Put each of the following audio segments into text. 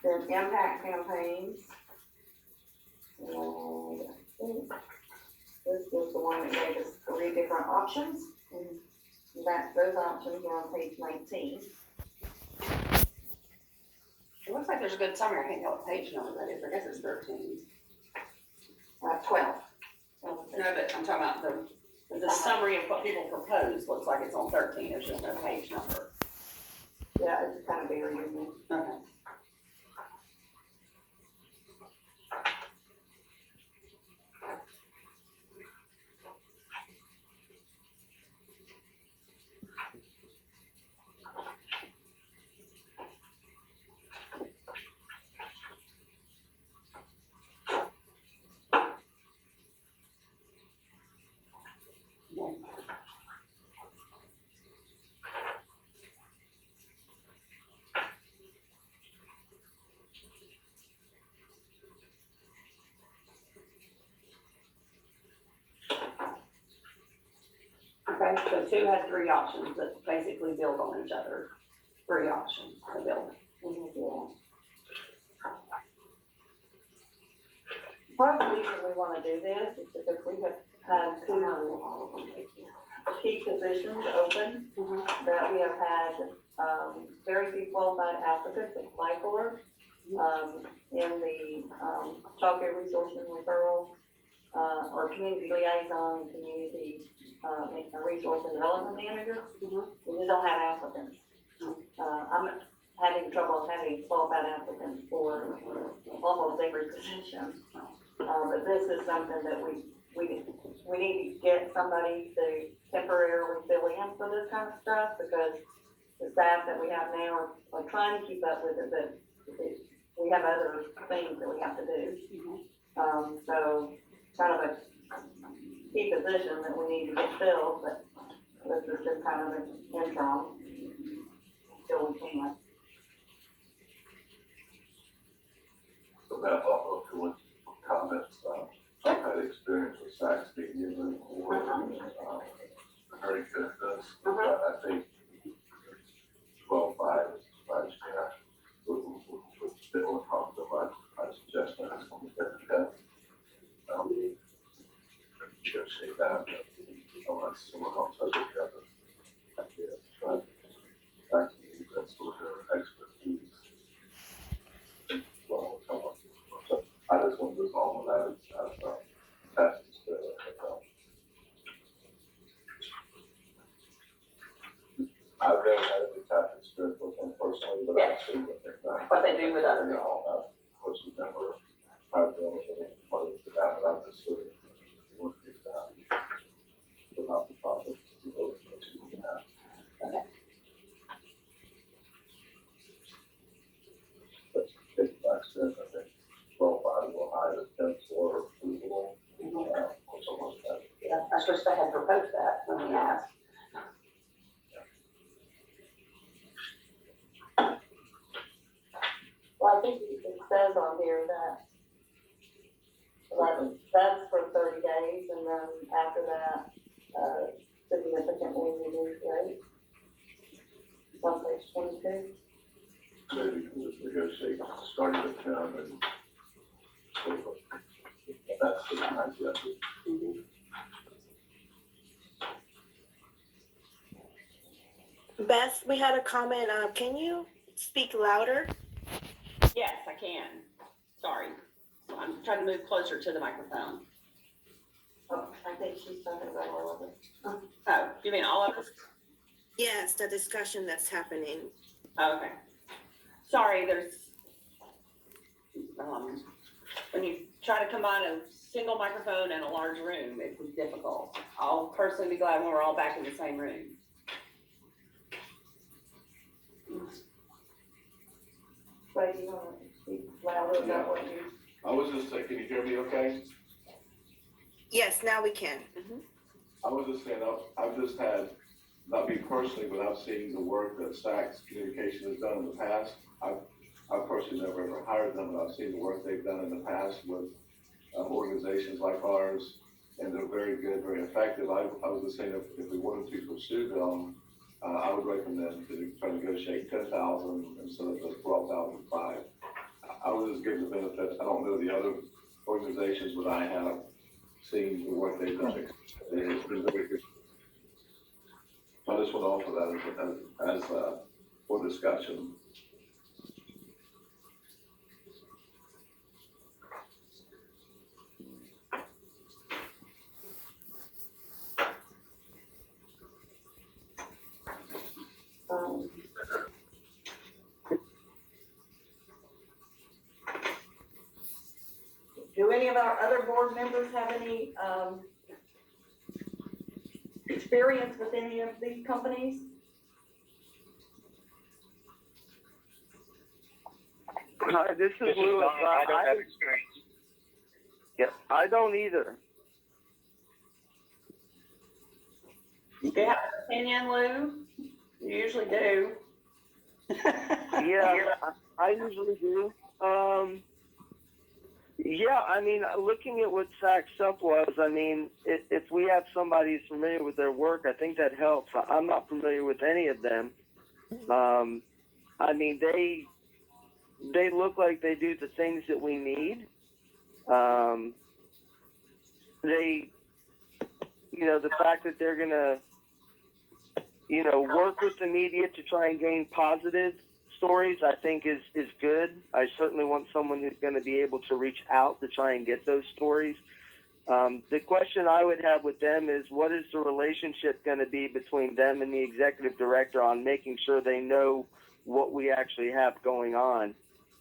There's impact campaigns. And I think this is the one that gave us 3 different options. And those options are on page 19. It looks like there's a good summary. I can't tell what page number that is. I guess it's 13. 12. No, but I'm talking about the summary of what people propose. Looks like it's on 13. There's just no page number. Yeah, it's kind of buried in there. Okay. Okay, so 2 has 3 options that basically build on each other. 3 options to build. Yeah. Part of the reason we want to do this is because we have had 2 key positions open that we have had very few qualified applicants apply for in the child care resource and referral or community liaison, community resource and development manager. We just don't have applicants. I'm having trouble having qualified applicants for almost every position. But this is something that we need to get somebody to temporarily fill in for this kind of stuff, because the staff that we have now are trying to keep up with it, but we have other things that we have to do. So kind of a key position that we need to get filled, but this is just kind of an interim until we can. So that also could comments, I've had experience with Saks being given or, very good at this. I think 12.5 is yeah. With still talking about, I suggest that it's going to get that. Negotiate that, unless someone else has it together. Yeah, but that's sort of expertise. Well, so I just want to resolve that as passes the, I've never had any type of experience with them personally, but I've seen what they've done. What they do with other You know, of course, we've never tried to do anything part of that, but I'm just sort of working it out without the process to go into that. Okay. But it's my experience, I think, 12.5 will hire the 10 for approval, or something like that. Yeah, I suppose they had proposed that when we asked. Well, I think it says on here that that's for 30 days, and then after that, significantly reduced rate. On page 22. Maybe you can just negotiate, starting at 10 and that's the idea. Beth, we had a comment. Can you speak louder? Yes, I can. Sorry. I'm trying to move closer to the microphone. Oh, I think she's talking about all of it. Oh, you mean all of us? Yes, the discussion that's happening. Oh, okay. Sorry, there's, when you try to combine a single microphone in a large room, it's difficult. I'll personally be glad when we're all back in the same room. But you want to speak louder about what you. I was just saying, can you hear me okay? Yes, now we can. I was just saying, I've just had, not me personally, but I've seen the work that Saks Communication has done in the past. I've personally never ever hired them, but I've seen the work they've done in the past with organizations like ours, and they're very good, very effective. I was just saying, if we wanted to pursue them, I would recommend to try to negotiate 10,000 instead of the 12,500. I would just give the benefit, I don't know the other organizations, but I have seen the work they've done. It's been very good. So I just want to offer that as for discussion. Do any of our other board members have any, experience with any of these companies? Hi, this is Lewis. I don't have experience. Yeah, I don't either. Do you have an opinion, Lou? You usually do. Yeah, I usually do. Yeah, I mean, looking at what Saks Up was, I mean, if we have somebody who's familiar with their work, I think that helps. I'm not familiar with any of them. I mean, they look like they do the things that we need. They, you know, the fact that they're gonna, you know, work with the media to try and gain positive stories, I think is good. I certainly want someone who's going to be able to reach out to try and get those stories. The question I would have with them is, what is the relationship going to be between them and the executive director on making sure they know what we actually have going on?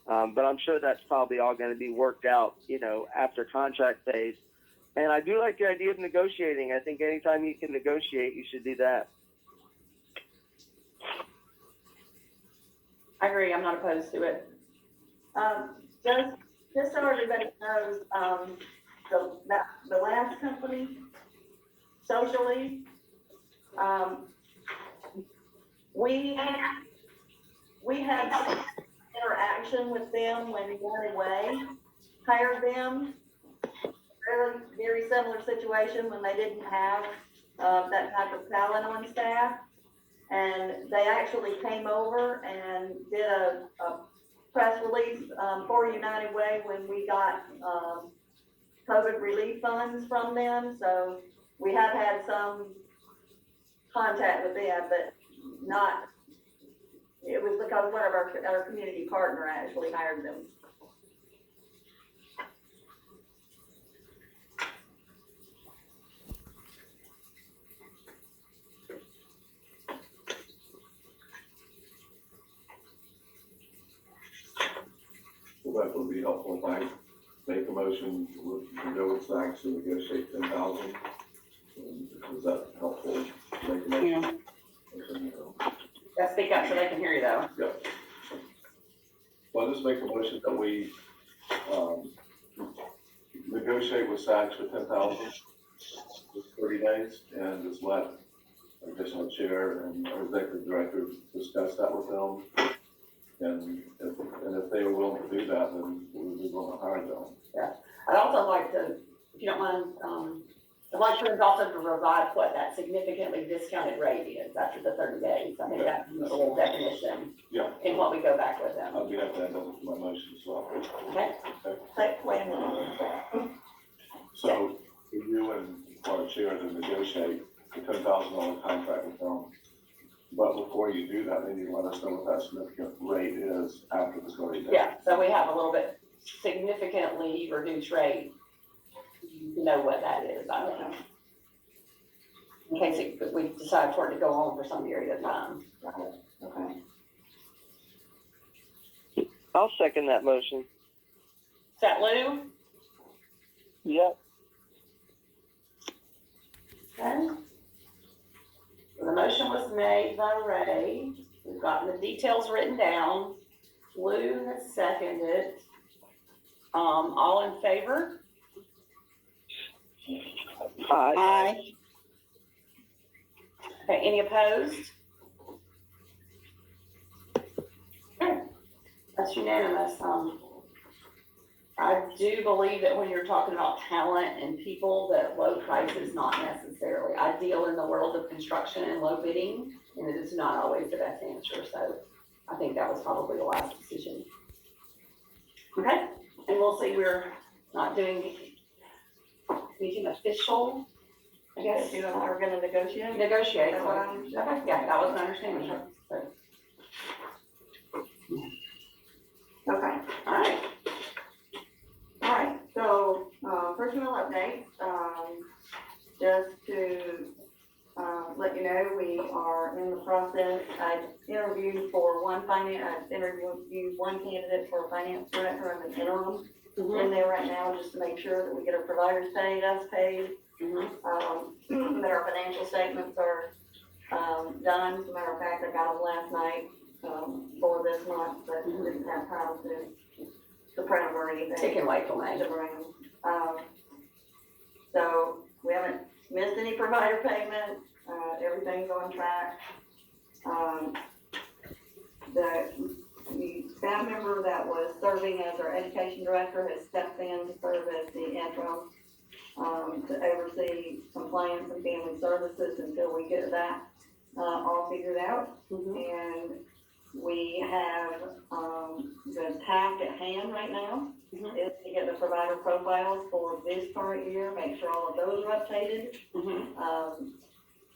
But I'm sure that's probably all going to be worked out, you know, after contract phase. And I do like the idea of negotiating. I think anytime you can negotiate, you should do that. I agree, I'm not opposed to it. Just so everybody knows, the last company, Socially, we had some interaction with them when One Way hired them. Very similar situation when they didn't have, that type of talent on staff. And they actually came over and did a press release, for United Way when we got, COVID relief funds from them. So we have had some contact with them, but not, it was because one of our community partner actually hired them. Well, that would be helpful if I make a motion to go with Saks and negotiate 10,000. Is that helpful? Make a motion? Gotta speak up so they can hear you though. Yeah. Well, I'll just make a motion that we, negotiate with Saks for 10,000, just 30 days, and just let, I guess, our chair and our executive director discuss that with them. And if they are willing to do that, then we will hire them. Yeah, I'd also like to, if you don't mind, I'd like to also to provide what that significantly discounted rate is after the 30 days. I think that's a little definition Yeah. in what we go back with them. I'll be happy to add that to my motion as well. Okay? Wait a minute. So, for you and our chair to negotiate a $10,000 contract with them. But before you do that, they need to let us know what that significant rate is after the 30 days. Yeah, so we have a little bit significantly reduced rate. You know what that is, I don't know. In case we decide for it to go on for some period of time. Okay. I'll second that motion. Is that Lou? Yep. Okay. So the motion was made by Ray. We've gotten the details written down. Lou has seconded. All in favor? Aye. Okay, any opposed? Okay, that's unanimous. I do believe that when you're talking about talent and people, that low price is not necessarily. I deal in the world of construction and low bidding, and it is not always the best answer, so I think that was probably the last decision. Okay, and we'll see, we're not doing anything official, I guess. You and I are gonna negotiate. Negotiate. That's what I understand. Okay, yeah, that was my understanding, so, Okay, all right. all right, so, personnel update, just to, let you know, we are in the process. I interviewed one candidate for a finance director. I'm an interim in there right now, just to make sure that we get our providers paid, us paid, that our financial statements are, done. As a matter of fact, I got them last night, for this month, but didn't have time to print them or anything. It can wait till May. To bring them. So we haven't missed any provider payments, everything's on track. The staff member that was serving as our education director has stepped in to serve as the interim, to oversee compliance and family services until we get that, all figured out. And we have, the task at hand right now is to get the provider profiles for this current year, make sure all of those are updated.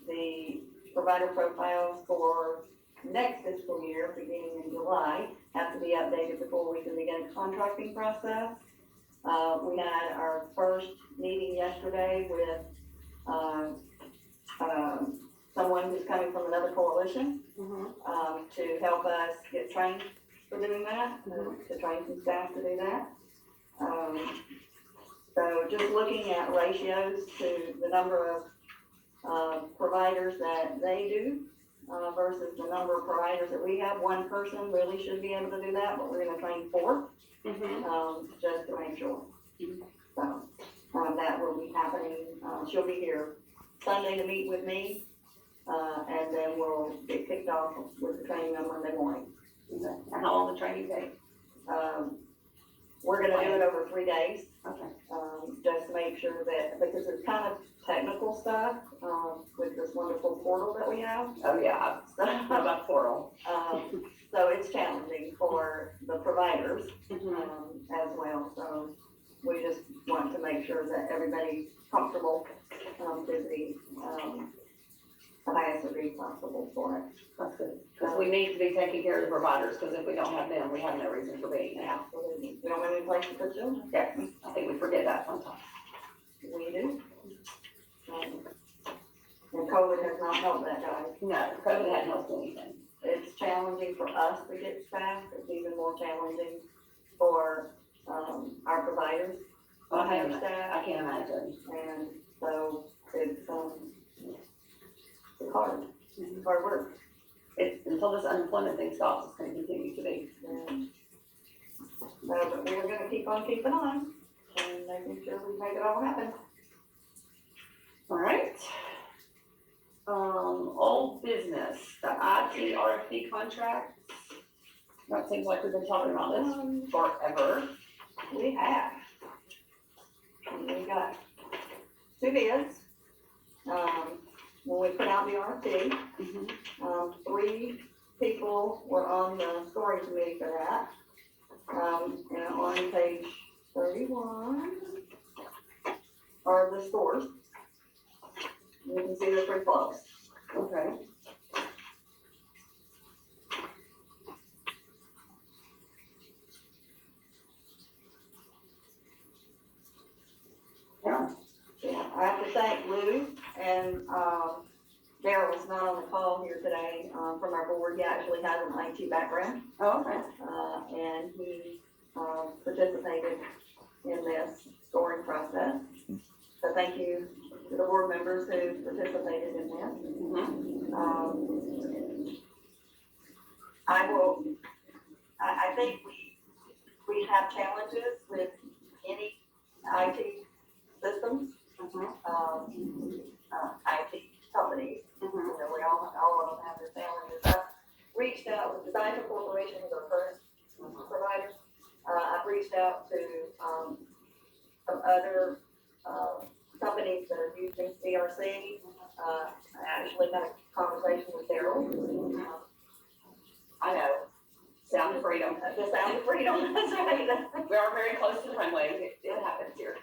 The provider profiles for next fiscal year, beginning in July, have to be updated before we can begin the contracting process. We had our first meeting yesterday with, someone who's coming from another coalition, to help us get trained for doing that, to train some staff to do that. So just looking at ratios to the number of, providers that they do, versus the number of providers that we have. One person really should be able to do that, but we're gonna train 4, just to make sure. So, that will be happening, she'll be here Sunday to meet with me, and then we'll get kicked off with the training on Monday morning. Okay. And how long the training take? We're gonna do it over 3 days, Okay. just to make sure that, because it's kind of technical stuff, with this wonderful portal that we have. Oh, yeah, how about portal? So it's challenging for the providers, as well, so we just want to make sure that everybody's comfortable, to the, highest degree possible for it. That's good, because we need to be taking care of the providers, because if we don't have them, we have no reason for being here. Absolutely. We don't have any place to put children. Yeah, I think we forget that sometimes. We do. And COVID has not helped that, guys. No, COVID hadn't helped anything. It's challenging for us to get staff, it's even more challenging for, our providers to hire I staff, can't imagine. and so it's hard, it's hard work. Until this unemployment thing stops, it's gonna continue to be. And, but we're gonna keep on keeping on, and making sure we make it all happen. All right. Old business, the IT RFP contract. That seems like we've been talking about this forever. We have. And we got 2 bids. When we put out the RFP, 3 people were on the scoring committee for that. And on page 31 are the scores. You can see they're pretty close. Okay. Yeah. Yeah, I have to thank Lou and, Daryl's not on the call here today, from our board. He actually has an IT background, Oh, okay. and he, participated in this scoring process. So thank you to the board members who participated in this. I think we have challenges with any IT systems, IT companies. You know, we all of them have their challenges. I've reached out with Design Corporation, with our current provider. I've reached out to, some other, companies that are using CRC. I actually got a conversation with Daryl. I know, sound of freedom. The sound of freedom, that's right. We are very close to the runway, it happens here.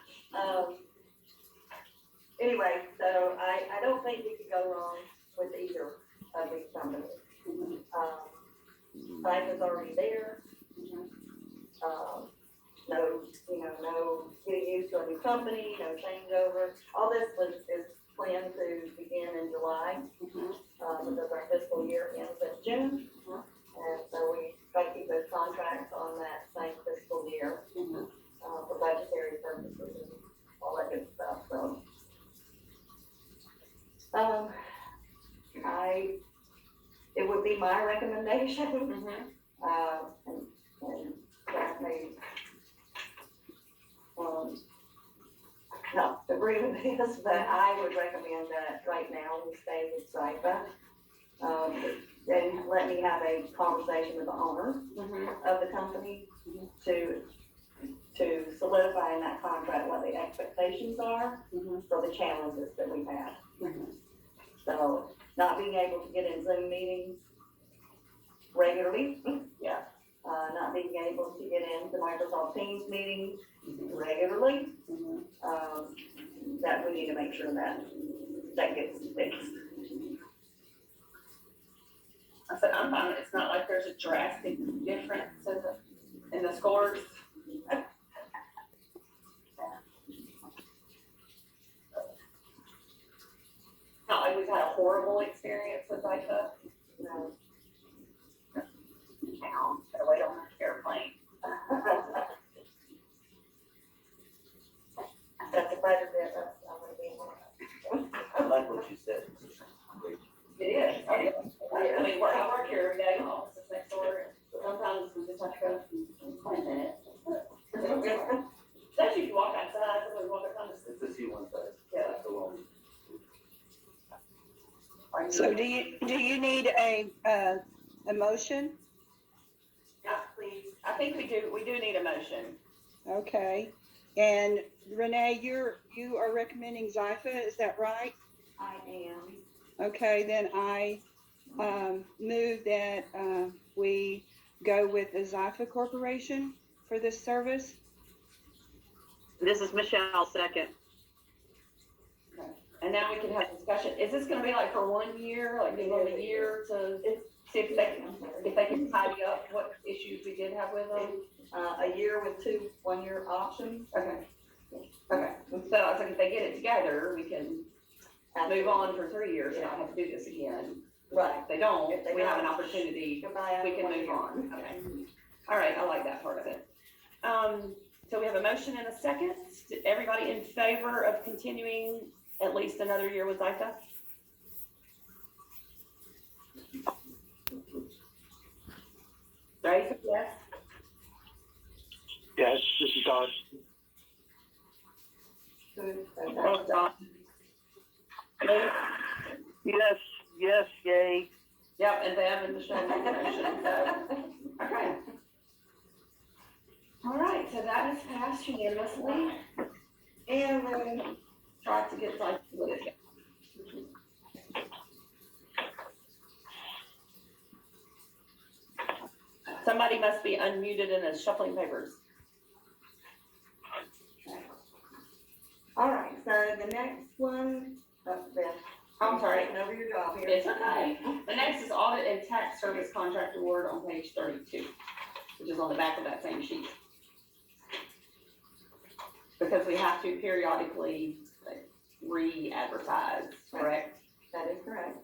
Anyway, so I don't think we could go wrong with either of these companies. Site is already there. No getting used to a new company, no changeover. All this is planned to begin in July, because our fiscal year ends in June. And so we try to keep those contracts on that same fiscal year, for budgetary purposes and all that good stuff, so. It would be my recommendation, and that may, not agree with this, but I would recommend that right now we stay with SIPA. Then let me have a conversation with the owner of the company to solidify in that contract what the expectations are for the challenges that we've had. So not being able to get in Zoom meetings regularly. Not being able to get into Microsoft Teams meetings regularly. That we need to make sure that gets fixed. I said, I'm fine, it's not like there's a drastic difference in the scores. Not like we've had a horrible experience with IFA. No. Gotta wait on the airplane. That's a pleasure, I'm gonna be in. I like what you said. It is. I mean, I work here every day, office is next door, sometimes we just have to go and plan it. Especially if you walk outside, somebody walk outside. It's the C1 side. Yeah. That's the one. So do you need a motion? Yeah, please. I think we do need a motion. Okay. And Renee, you are recommending Zypha, is that right? I am. Okay, then I move that we go with the Zypha Corporation for this service. This is Michelle, second. Okay. And now we can have discussion. Is this gonna be like for 1 year, like give them a year to see if they can tidy up what issues we did have with them? A year with 2 1-year options. Okay. Okay. So I was like, if they get it together, we can move on for 3 years and not have to do this again. Right. If they don't, If they we have an don't, opportunity, Goodbye. we can move on. Okay. All right, I like that part of it. So we have a motion and a second. Everybody in favor of continuing at least another year with Zypha? Ready? Yes? Yes, this is Don. Good. Oh, Don. Yes, yay. Yep, and Bev and Michelle made the motion, so, okay. All right, so that is passed unanimously. And we'll try to get Zypha with it. Somebody must be unmuted and is shuffling papers. All right, so the next one, Beth. I'm sorry. Taking over your job here. It's okay. The next is audit and tax service contract award on page 32, which is on the back of that same sheet. Because we have to periodically re-advertise, correct? That is correct.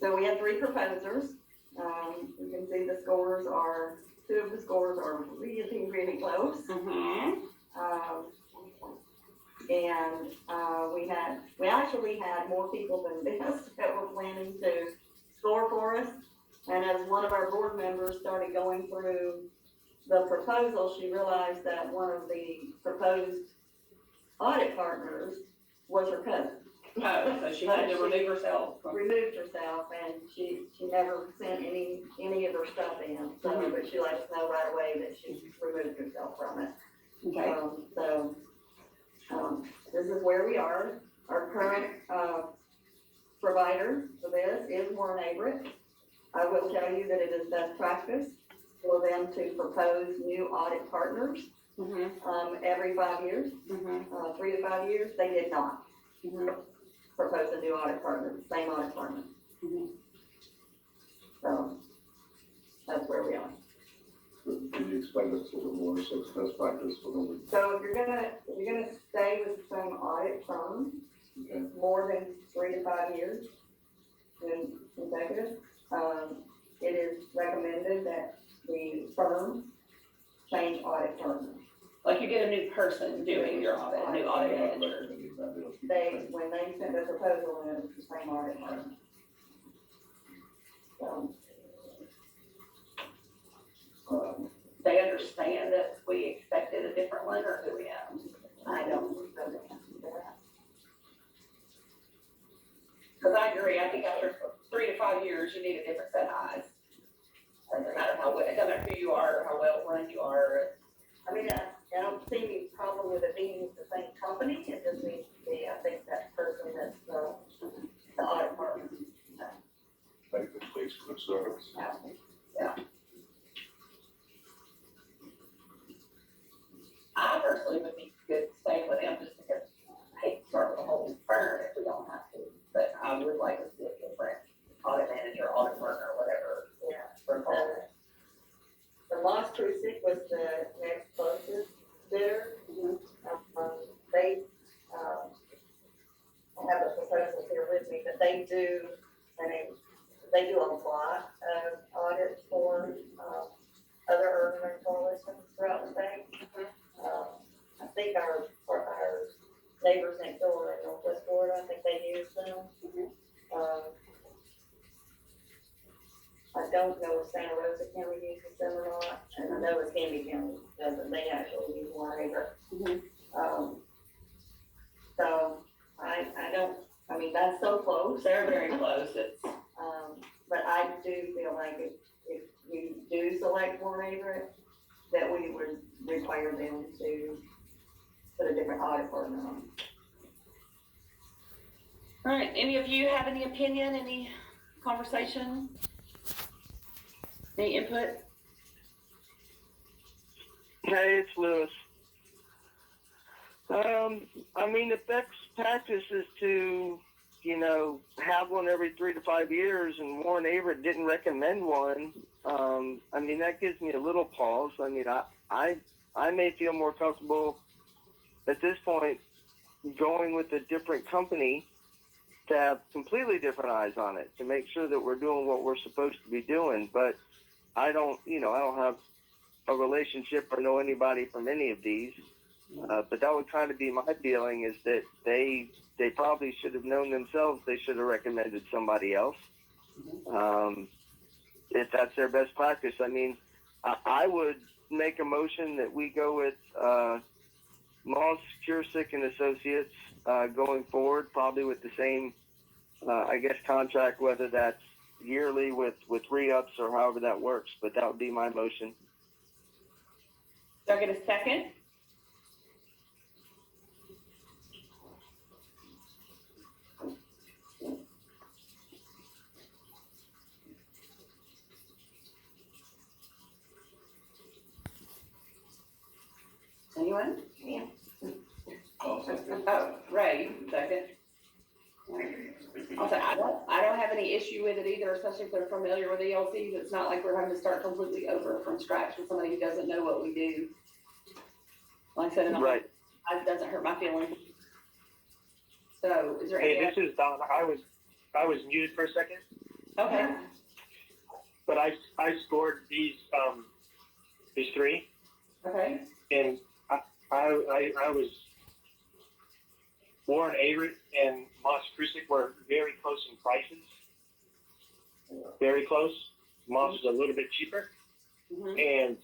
So we have 3 proposers. You can see the scores are, 2 of the scores are really, really close. Mm-hmm. And we actually had more people than this that were planning to score for us. And as one of our board members started going through the proposal, she realized that one of the proposed audit partners was her cousin. Oh, so she had to remove herself from. Removed herself, and she never sent any of her stuff in, so, but she let us know right away that she removed herself from it. Okay. This is where we are. Our current, provider for this is Warren Averett. I will tell you that it is best practice for them to propose new audit partners, every 5 years, 3 to 5 years. They did not propose a new audit partner, same audit partner. So, that's where we are. Can you explain this a little bit more, so it's best practice for them? So if you're gonna stay with the same audit firm, Okay. more than 3 to 5 years in consecutive, it is recommended that the firm change audit partners. Like you get a new person doing your audit, a new audit manager. When they send a proposal in, it's the same audit partner. So, They understand that we expected a different one, or do we have? I don't know the answer to that. Because I agree, I think after 3 to 5 years, you need a different set of eyes. Doesn't matter how, it doesn't matter who you are, or how well run you are. I mean, I don't see any problem with it being the same company, it just needs to be, I think, that person that's the audit partner. Thank the police for their service. I personally would be good staying with them just because I hate to start with a whole new firm if we don't have to. But I would like to see a different audit manager, audit partner, whatever. Yeah. we're calling it. The Moss Precinct was the next closest bidder. They, I have a proposal here with me, but they do a lot of audits for, other urban coalitions throughout the state. I think our neighbors next door in Northwest Florida, I think they use them. I don't know if Santa Rosa County uses them or not, and I know Candy County doesn't, they actually use one either. So, I mean, that's so close. They're very close, it's, But I do feel like if you do select Warren Averett, that we would require them to put a different audit partner on. all right, any of you have any opinion, any conversation? Any input? Hey, it's Lewis. I mean, the best practice is to, have one every 3 to 5 years, and Warren Averett didn't recommend one. I mean, that gives me a little pause. I mean, I may feel more comfortable at this point going with a different company to have completely different eyes on it, to make sure that we're doing what we're supposed to be doing. But I don't have a relationship or know anybody from any of these. But that would kind of be my feeling, is that they probably should have known themselves. They should have recommended somebody else. If that's their best practice. I mean, I would make a motion that we go with Moss, Cursick and Associates going forward, probably with the same, contract, whether that's yearly with re-ups or however that works. But that would be my motion. Do I get a second? Anyone? Yeah. Oh, Ray, second. I'll say, I don't have any issue with it either, especially if they're familiar with ELCs. It's not like we're having to start completely over from scratch with somebody who doesn't know what we do. Like I said, Right. it doesn't hurt my feelings. So, is there Hey, any? this is Don. I was muted for a second, Okay, but I scored these three, okay, and I was Warren Averett and Moss Crusick were very close in prices. Very close. Moss was a little bit cheaper, and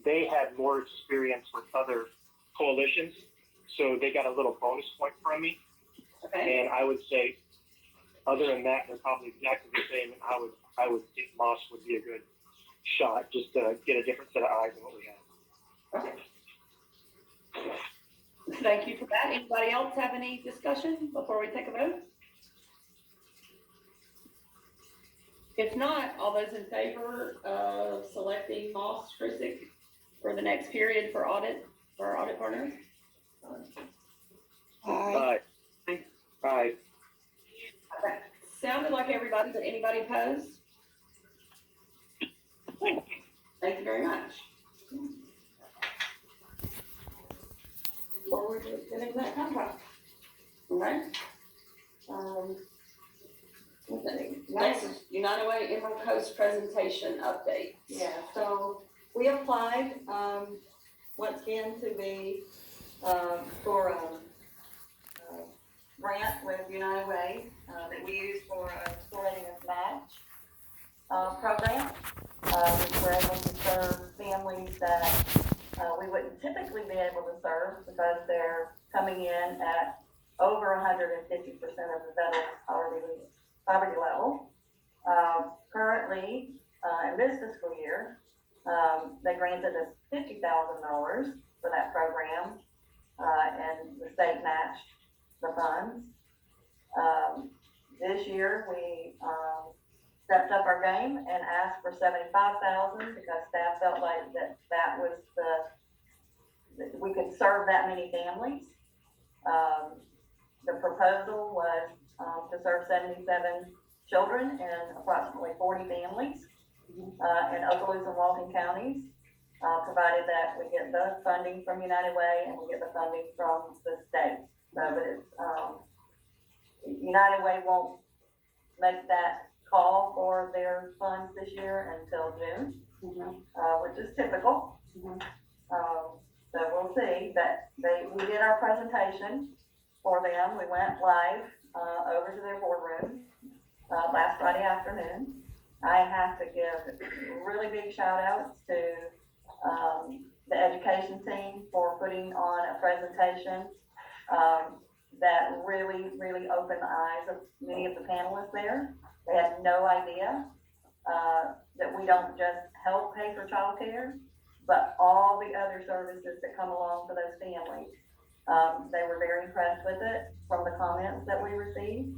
they had more experience with other coalitions, so they got a little bonus point from me. okay. And I would say, other than that, they're probably exactly the same. And I would think Moss would be a good shot, just to get a different set of eyes than what we have. Okay. Thank you for that. Anybody else have any discussion before we take a vote? If not, all those in favor of selecting Moss Christick for the next period for audit, for our audit partners? Aye. Aye. Okay. Sounded like everybody, but anybody opposed? Thank you very much. Forward to getting that contract. All right. Next, United Way Emerald Coast presentation update. Yeah, so we applied, once again to be, for a grant with United Way, that we use for a school readiness match, program. We're able to serve families that, we wouldn't typically be able to serve because they're coming in at over 150% of the federal poverty level. Currently, in this fiscal year, they granted us $50,000 for that program, and the state matched the funds. This year, we, stepped up our game and asked for $75,000 because staff felt like that was that we could serve that many families. The proposal was, to serve 77 children and approximately 40 families, in Okaloosa and Walton counties, provided that we get the funding from United Way and we get the funding from the state. So, but it's, United Way won't make that call for their funds this year until June, which is typical. So we'll see that we did our presentation for them. We went live, over to their boardroom, last Friday afternoon. I have to give really big shout outs to, the education team for putting on a presentation, that really, really opened the eyes of many of the panelists there. They had no idea, that we don't just help pay for childcare, but all the other services that come along for those families. They were very impressed with it from the comments that we received.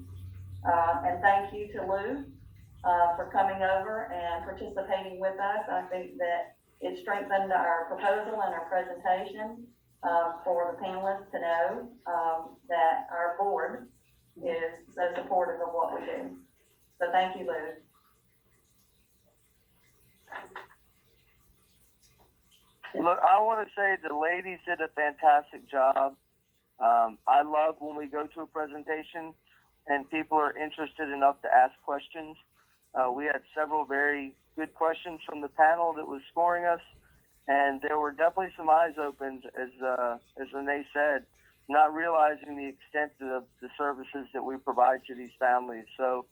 And thank you to Lou, for coming over and participating with us. I think that it strengthened our proposal and our presentation, for the panelists to know, that our board is so supportive of what we do. So thank you, Lou. Look, I want to say the ladies did a fantastic job. I love when we go to a presentation and people are interested enough to ask questions. We had several very good questions from the panel that was scoring us, and there were definitely some eyes opened, as Renee said, not realizing the extent of the services that we provide to these families. So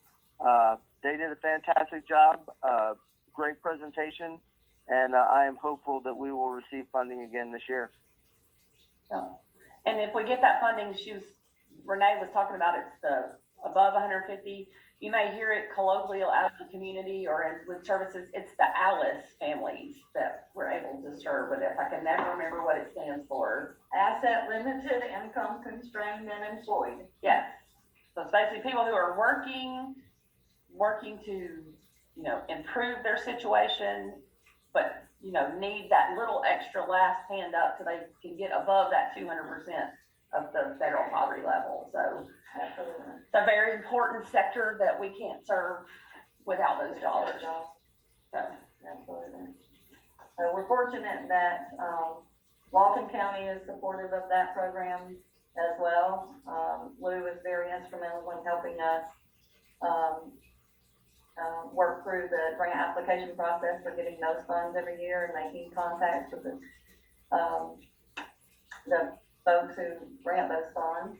they did a fantastic job, great presentation, and I am hopeful that we will receive funding again this year. So, and if we get that funding, Renee was talking about it's the above 150. You may hear it colloquially out in the community or with services. It's the ALICE families that we're able to serve with it. I can never remember what it stands for. Asset limited, income constrained, and employed. Yes. So it's basically people who are working to, improve their situation, but, need that little extra last hand up so they can get above that 200% of the federal poverty level. So Absolutely. it's a very important sector that we can't serve without those dollars. So, Absolutely. So we're fortunate that, Walton County is supportive of that program as well. Lou was very instrumental in helping us, work through the grant application process for getting those funds every year and making contacts with the folks who grant those funds,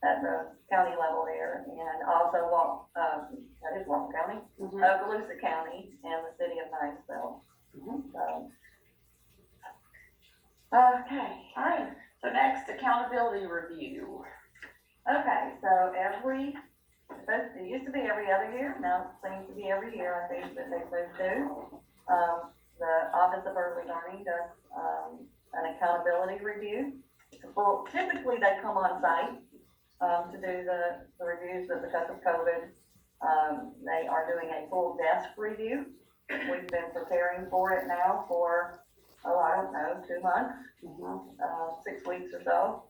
at the county level there, and also that is Walton County, Okaloosa County, and the city of Niceville. So, okay, all right. So next, accountability review. okay, so it used to be every other year, now it seems to be every year, I think, that they move to. The Office of Early Learning does, an accountability review. Well, typically they come on site, to do the reviews, but because of COVID, they are doing a full desk review. We've been preparing for it now for, I don't know, 2 months, 6 weeks or so.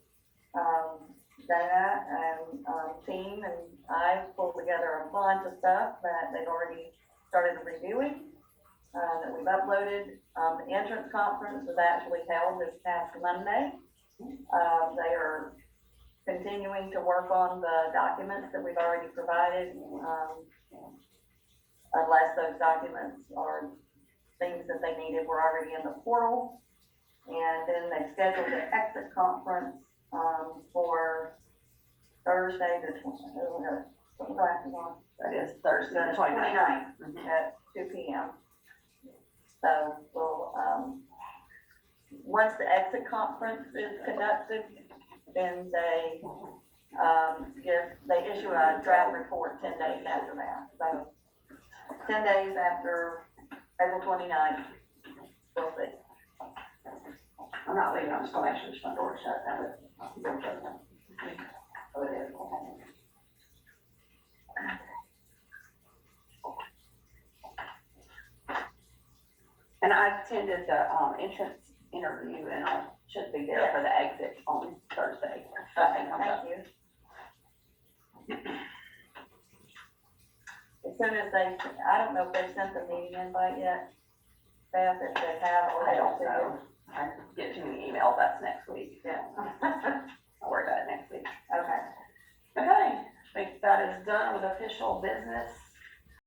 Dana and, team and I pulled together a bunch of stuff that they've already started reviewing, that we've uploaded. The entrance conference was actually held this past Monday. They are continuing to work on the documents that we've already provided, unless those documents are things that they needed were already in the portal. And then they scheduled an exit conference, for Thursday, the 29th. Put my glasses on. That is Thursday, the 29th. 29th at 2 p.m. So we'll, once the exit conference is conducted, then they, they issue a draft report 10 days after that. So 10 days after April 29th, we'll see. I'm not leaving, I'm just gonna make sure this front door is shut down. Oh, it is, okay. And I attended the, entrance interview and I should be there for the exit on Thursday. Thank you. As soon as they, I don't know if they sent the meeting invite yet, Beth, if they have, or I they don't know. I get too many emails, that's next week. Yeah. I'll worry about it next week. Okay. Okay, I think that is done with official business.